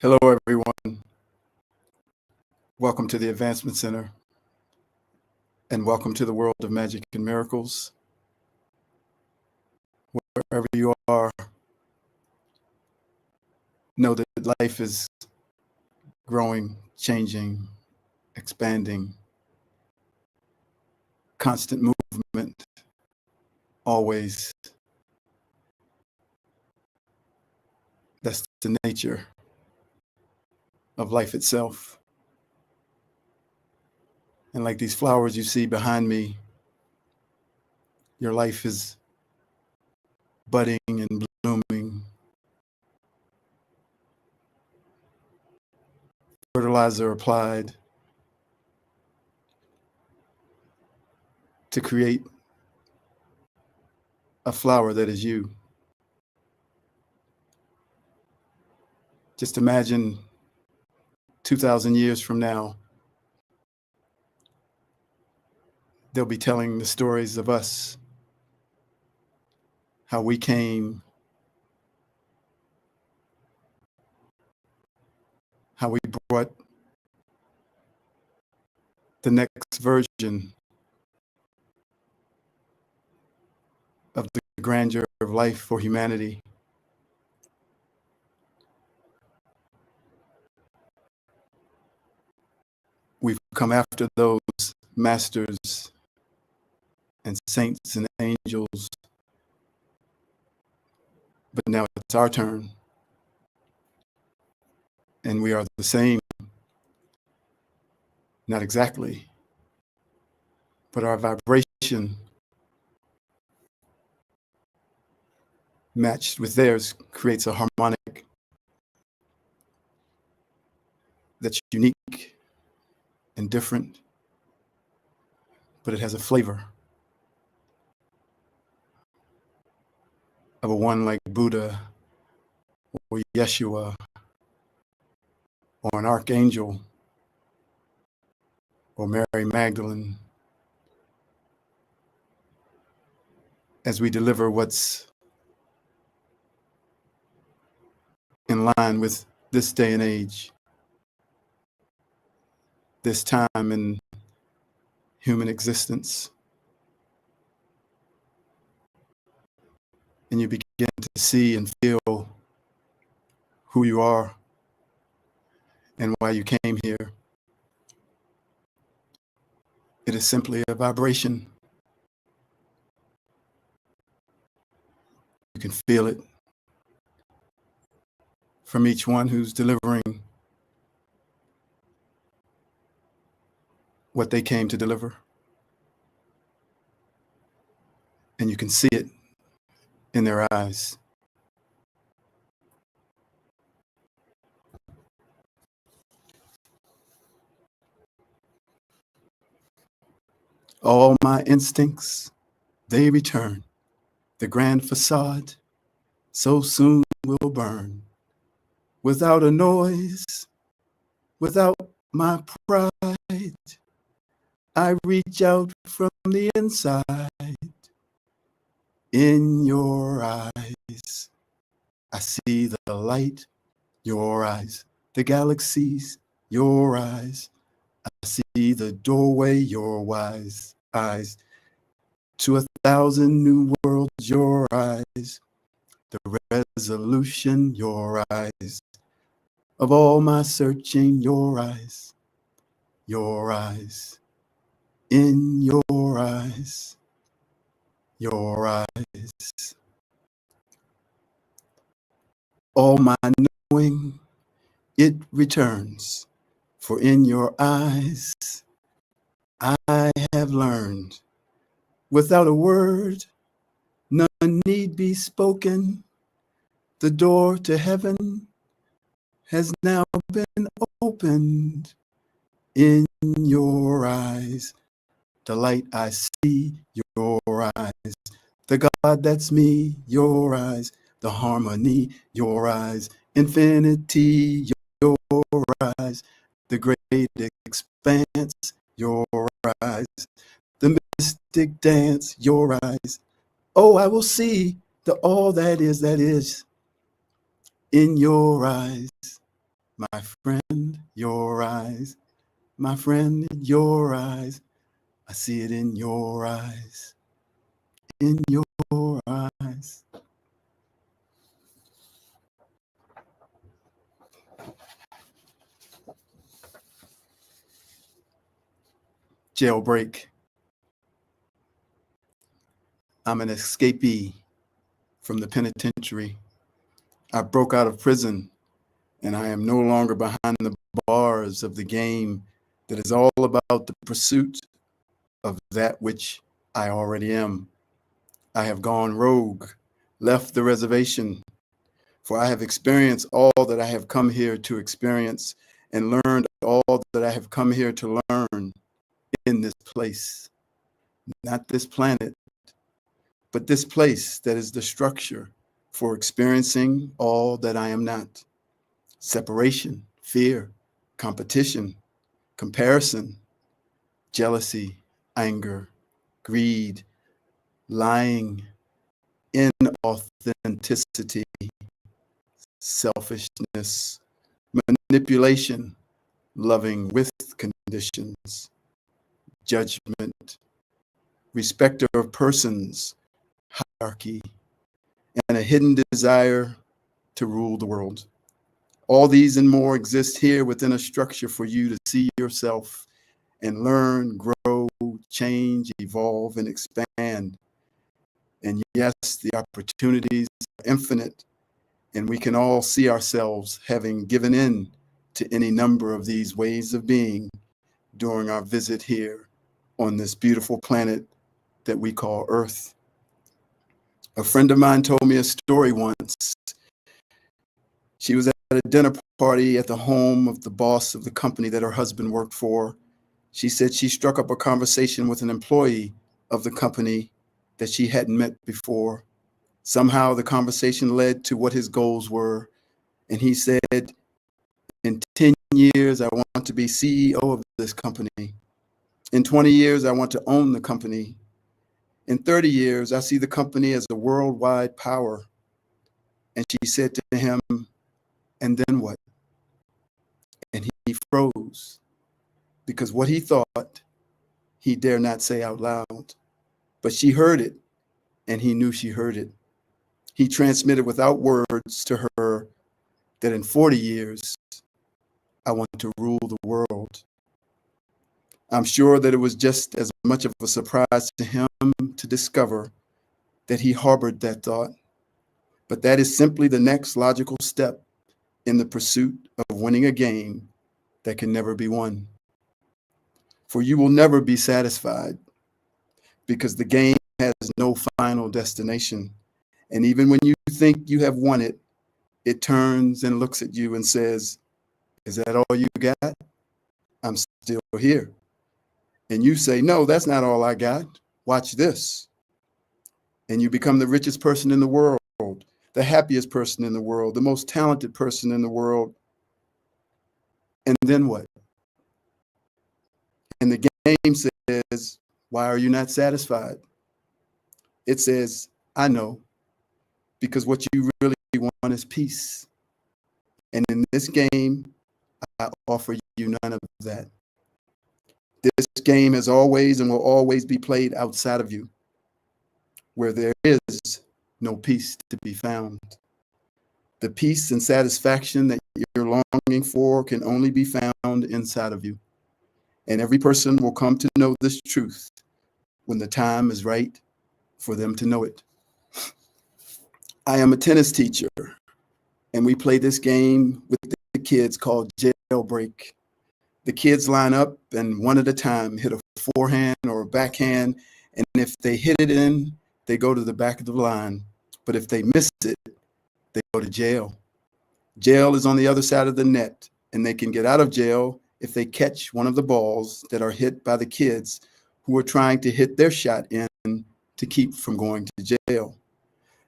Hello, everyone. Welcome to the Advancement Center, and welcome to the world of magic and miracles. Wherever you are, know that life is growing, changing, expanding, constant movement, always. That's the nature of life itself. And like these flowers you see behind me, your life is budding and blooming. Fertilizer applied to create a flower that is you. Just imagine 2,000 years from now, they'll be telling the stories of us, how we came, how we brought the next version of the grandeur of life for humanity. We've come after those masters and saints and angels, but now it's our turn. And we are the same, not exactly, but our vibration matched with theirs creates a harmonic that's unique and different, but it has a flavor of a one like Buddha or Yeshua or an archangel or Mary Magdalene, as we deliver what's in line with this day and age, this time in human existence. And you begin to see and feel who you are and why you came here. It is simply a vibration. You can feel it from each one who's delivering what they came to deliver. And you can see it in their eyes. All my instincts, they return. The grand facade so soon will burn. Without a noise, without my pride, I reach out from the inside. In your eyes, I see the light, your eyes, the galaxies, your eyes. I see the doorway, your wise eyes, to 1,000 new worlds, your eyes, the resolution, your eyes, of all my searching, your eyes, in your eyes, your eyes. All my knowing, it returns, for in your eyes, I have learned. Without a word, none need be spoken. The door to heaven has now been opened. In your eyes, the light I see, your eyes, the God that's me, your eyes, the harmony, your eyes, infinity, your eyes, the great expanse, your eyes, the mystic dance, your eyes. Oh, I will see the all that is in your eyes, My friend, your eyes, my friend, your eyes. I see it in your eyes, in your eyes. Jailbreak. I'm an escapee from the penitentiary. I broke out of prison, and I am no longer behind the bars of the game that is all about the pursuit of that which I already am. I have gone rogue, left the reservation, for I have experienced all that I have come here to experience and learned all that I have come here to learn in this place. Not this planet, but this place that is the structure for experiencing all that I am not. Separation, fear, competition, comparison, jealousy, anger, greed, lying, inauthenticity, selfishness, manipulation, loving with conditions, judgment, respecter of persons, hierarchy, and a hidden desire to rule the world. All these and more exist here within a structure for you to see yourself and learn, grow, change, evolve, and expand. And yes, the opportunities are infinite, and we can all see ourselves having given in to any number of these ways of being during our visit here on this beautiful planet that we call Earth. A friend of mine told me a story once. She was at a dinner party at the home of the boss of the company that her husband worked for. She said she struck up a conversation with an employee of the company that she hadn't met before. Somehow the conversation led to what his goals were. And he said, in 10 years, I want to be CEO of this company. In 20 years, I want to own the company. In 30 years, I see the company as a worldwide power. And she said to him, and then what? And he froze, because what he thought, he dare not say out loud. But she heard it, and he knew she heard it. He transmitted without words to her that in 40 years, I want to rule the world. I'm sure that it was just as much of a surprise to him to discover that he harbored that thought. But that is simply the next logical step in the pursuit of winning a game that can never be won. For you will never be satisfied, because the game has no final destination. And even when you think you have won it, it turns and looks at you and says, is that all you got? I'm still here. And you say, no, that's not all I got. Watch this. And you become the richest person in the world, the happiest person in the world, the most talented person in the world. And then what? And the game says, why are you not satisfied? It says, I know, because what you really want is peace. And in this game, I offer you none of that. This game has always and will always be played outside of you, where there is no peace to be found. The peace and satisfaction that you're longing for can only be found inside of you. And every person will come to know this truth when the time is right for them to know it. I am a tennis teacher, and we play this game with the kids called Jailbreak. The kids line up and one at a time hit a forehand or a backhand, and if they hit it in, they go to the back of the line. But if they miss it, they go to jail. Jail is on the other side of the net, and they can get out of jail if they catch one of the balls that are hit by the kids who are trying to hit their shot in to keep from going to jail.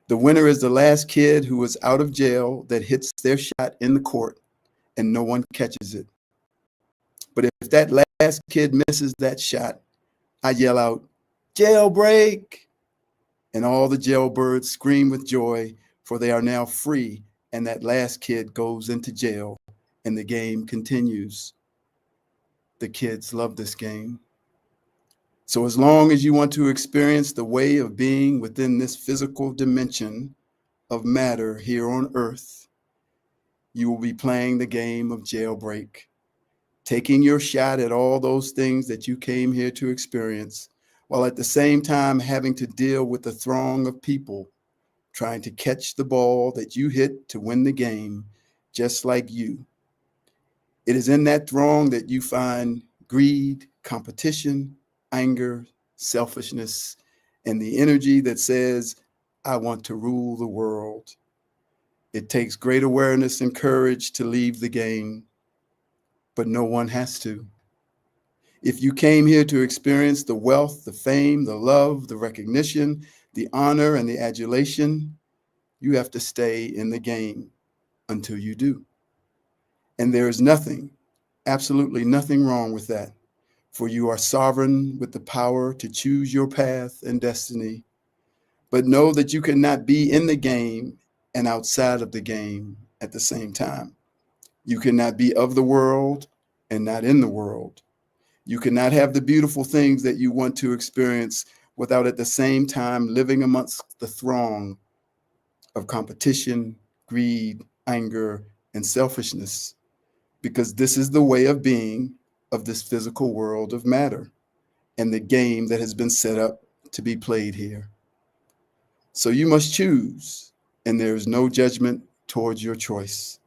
The winner is the last kid who is out of jail that hits their shot in the court and no one catches it. But if that last kid misses that shot, I yell out, jailbreak! And all the jailbirds scream with joy, for they are now free, and that last kid goes into jail and the game continues. The kids love this game. So as long as you want to experience the way of being within this physical dimension of matter here on Earth, you will be playing the game of jailbreak, taking your shot at all those things that you came here to experience, while at the same time having to deal with the throng of people trying to catch the ball that you hit to win the game, just like you. It is in that throng that you find greed, competition, anger, selfishness, and the energy that says, I want to rule the world. It takes great awareness and courage to leave the game, but no one has to. If you came here to experience the wealth, the fame, the love, the recognition, the honor, and the adulation, you have to stay in the game until you do. And there is nothing, absolutely nothing wrong with that, for you are sovereign with the power to choose your path and destiny. But know that you cannot be in the game and outside of the game at the same time. You cannot be of the world and not in the world. You cannot have the beautiful things that you want to experience without at the same time living amongst the throng of competition, greed, anger, and selfishness, because this is the way of being of this physical world of matter and the game that has been set up to be played here. So you must choose, and there is no judgment towards your choice.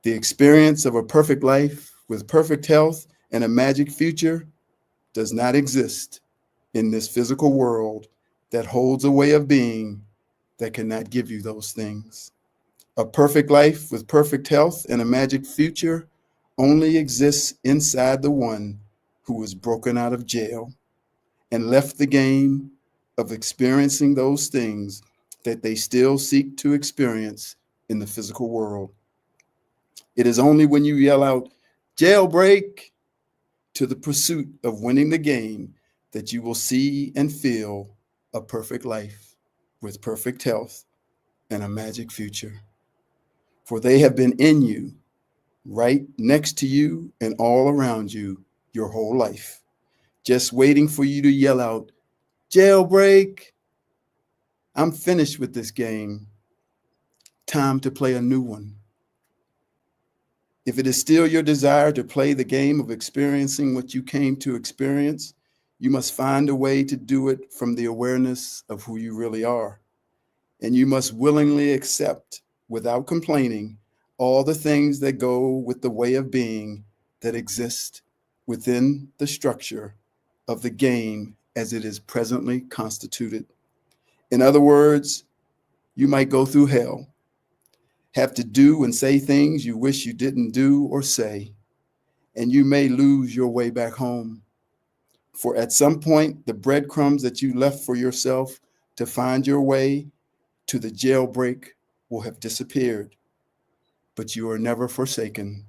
The experience of a perfect life with perfect health and a magic future does not exist in this physical world that holds a way of being that cannot give you those things. A perfect life with perfect health and a magic future only exists inside the one who was broken out of jail and left the game of experiencing those things that they still seek to experience in the physical world. It is only when you yell out, jailbreak, to the pursuit of winning the game that you will see and feel a perfect life with perfect health and a magic future. For they have been in you, right next to you and all around you your whole life, just waiting for you to yell out, jailbreak, I'm finished with this game. Time to play a new one. If it is still your desire to play the game of experiencing what you came to experience, you must find a way to do it from the awareness of who you really are. And you must willingly accept, without complaining, all the things that go with the way of being that exist within the structure of the game as it is presently constituted. In other words, you might go through hell, have to do and say things you wish you didn't do or say, and you may lose your way back home. For at some point, the breadcrumbs that you left for yourself to find your way to the jailbreak will have disappeared, but you are never forsaken,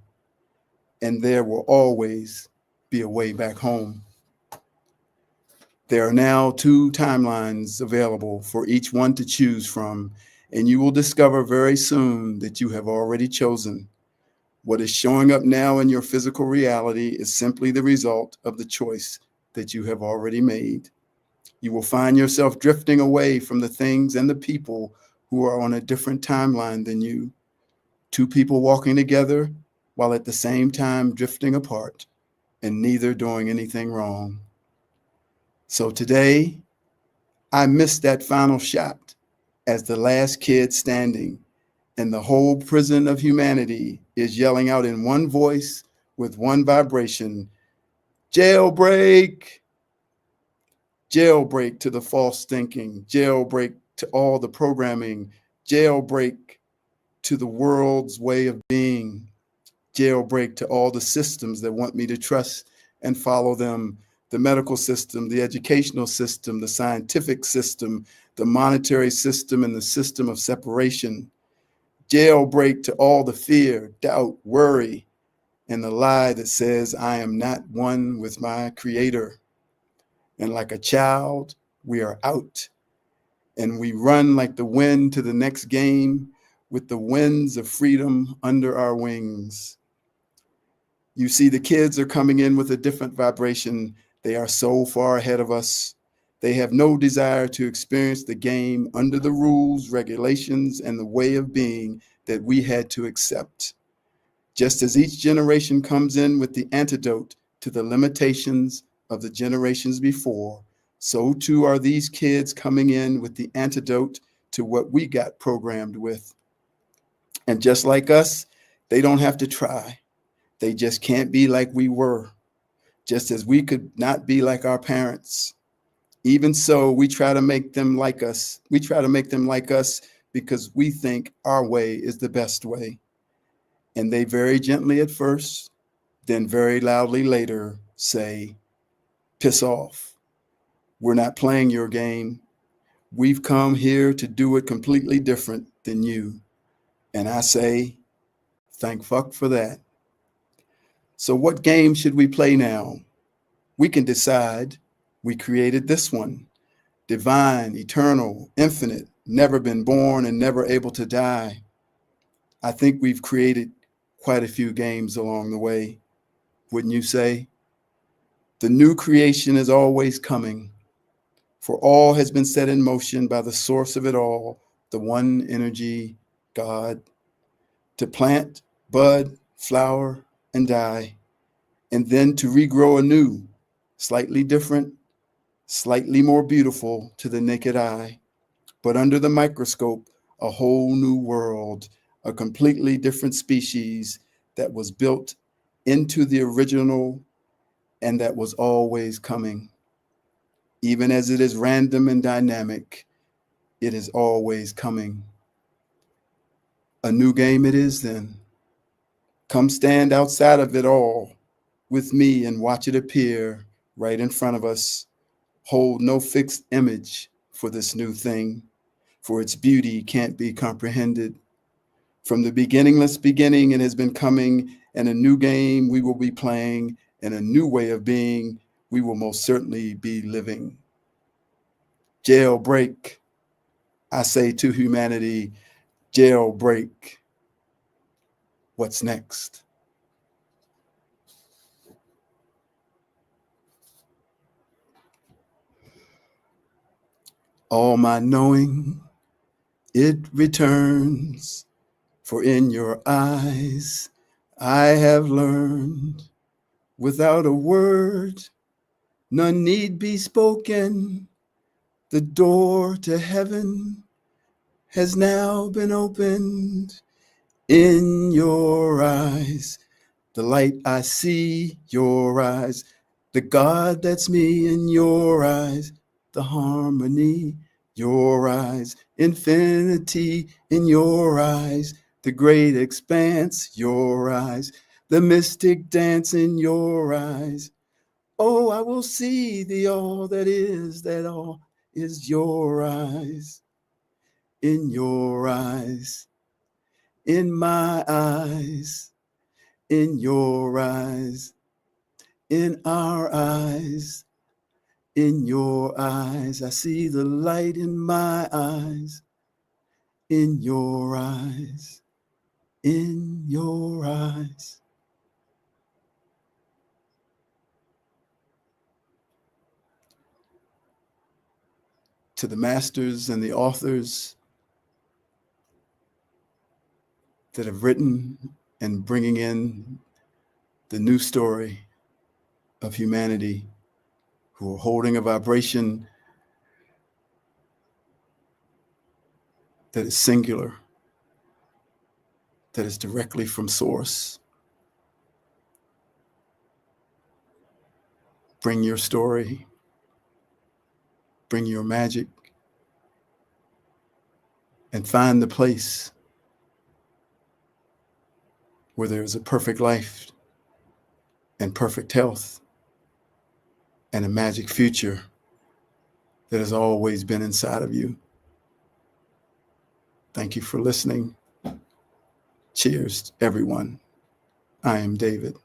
and there will always be a way back home. There are now 2 timelines available for each one to choose from, and you will discover very soon that you have already chosen. What is showing up now in your physical reality is simply the result of the choice that you have already made. You will find yourself drifting away from the things and the people who are on a different timeline than you. 2 people walking together while at the same time drifting apart and neither doing anything wrong. So today, I missed that final shot as the last kid standing, and the whole prison of humanity is yelling out in one voice with one vibration, jailbreak! Jailbreak to the false thinking, jailbreak to all the programming, jailbreak to the world's way of being, jailbreak to all the systems that want me to trust and follow them, the medical system, the educational system, the scientific system, the monetary system, and the system of separation. Jailbreak to all the fear, doubt, worry, and the lie that says I am not one with my Creator. And like a child, we are out, and we run like the wind to the next game with the winds of freedom under our wings. You see, the kids are coming in with a different vibration. They are so far ahead of us. They have no desire to experience the game under the rules, regulations, and the way of being that we had to accept. Just as each generation comes in with the antidote to the limitations of the generations before, so too are these kids coming in with the antidote to what we got programmed with. And just like us, they don't have to try. They just can't be like we were, just as we could not be like our parents. Even so, we try to make them like us. We try to make them like us because we think our way is the best way. And they very gently at first, then very loudly later say, piss off. We're not playing your game. We've come here to do it completely different than you. And I say, thank fuck for that. So what game should we play now? We can decide. We created this one. Divine, eternal, infinite, never been born and never able to die. I think we've created quite a few games along the way, wouldn't you say? The new creation is always coming, for all has been set in motion by the source of it all, the one energy, God, to plant, bud, flower, and die, and then to regrow anew, slightly different, slightly more beautiful to the naked eye, but under the microscope, a whole new world, a completely different species that was built into the original and that was always coming. Even as it is random and dynamic, it is always coming. A new game it is then. Come stand outside of it all with me and watch it appear right in front of us. Hold no fixed image for this new thing, for its beauty can't be comprehended. From the beginningless beginning, it has been coming, and a new game we will be playing, and a new way of being we will most certainly be living. Jailbreak, I say to humanity, jailbreak. What's next? All my knowing, it returns, for in your eyes I have learned, without a word, none need be spoken, the door to heaven has now been opened. In your eyes, the light I see, your eyes, the God that's me in your eyes, the harmony, your eyes, infinity in your eyes, the great expanse, your eyes, the mystic dance in your eyes. Oh, I will see the all that all is your eyes, in your eyes, in my eyes, in your eyes, in our eyes, in your eyes. I see the light in my eyes, in your eyes, in your eyes. To the masters and the authors that have written and bringing in the new story of humanity, who are holding a vibration that is singular, that is directly from source. Bring your story, bring your magic, and find the place where there is a perfect life and perfect health and a magic future that has always been inside of you. Thank you for listening. Cheers, everyone. I am David.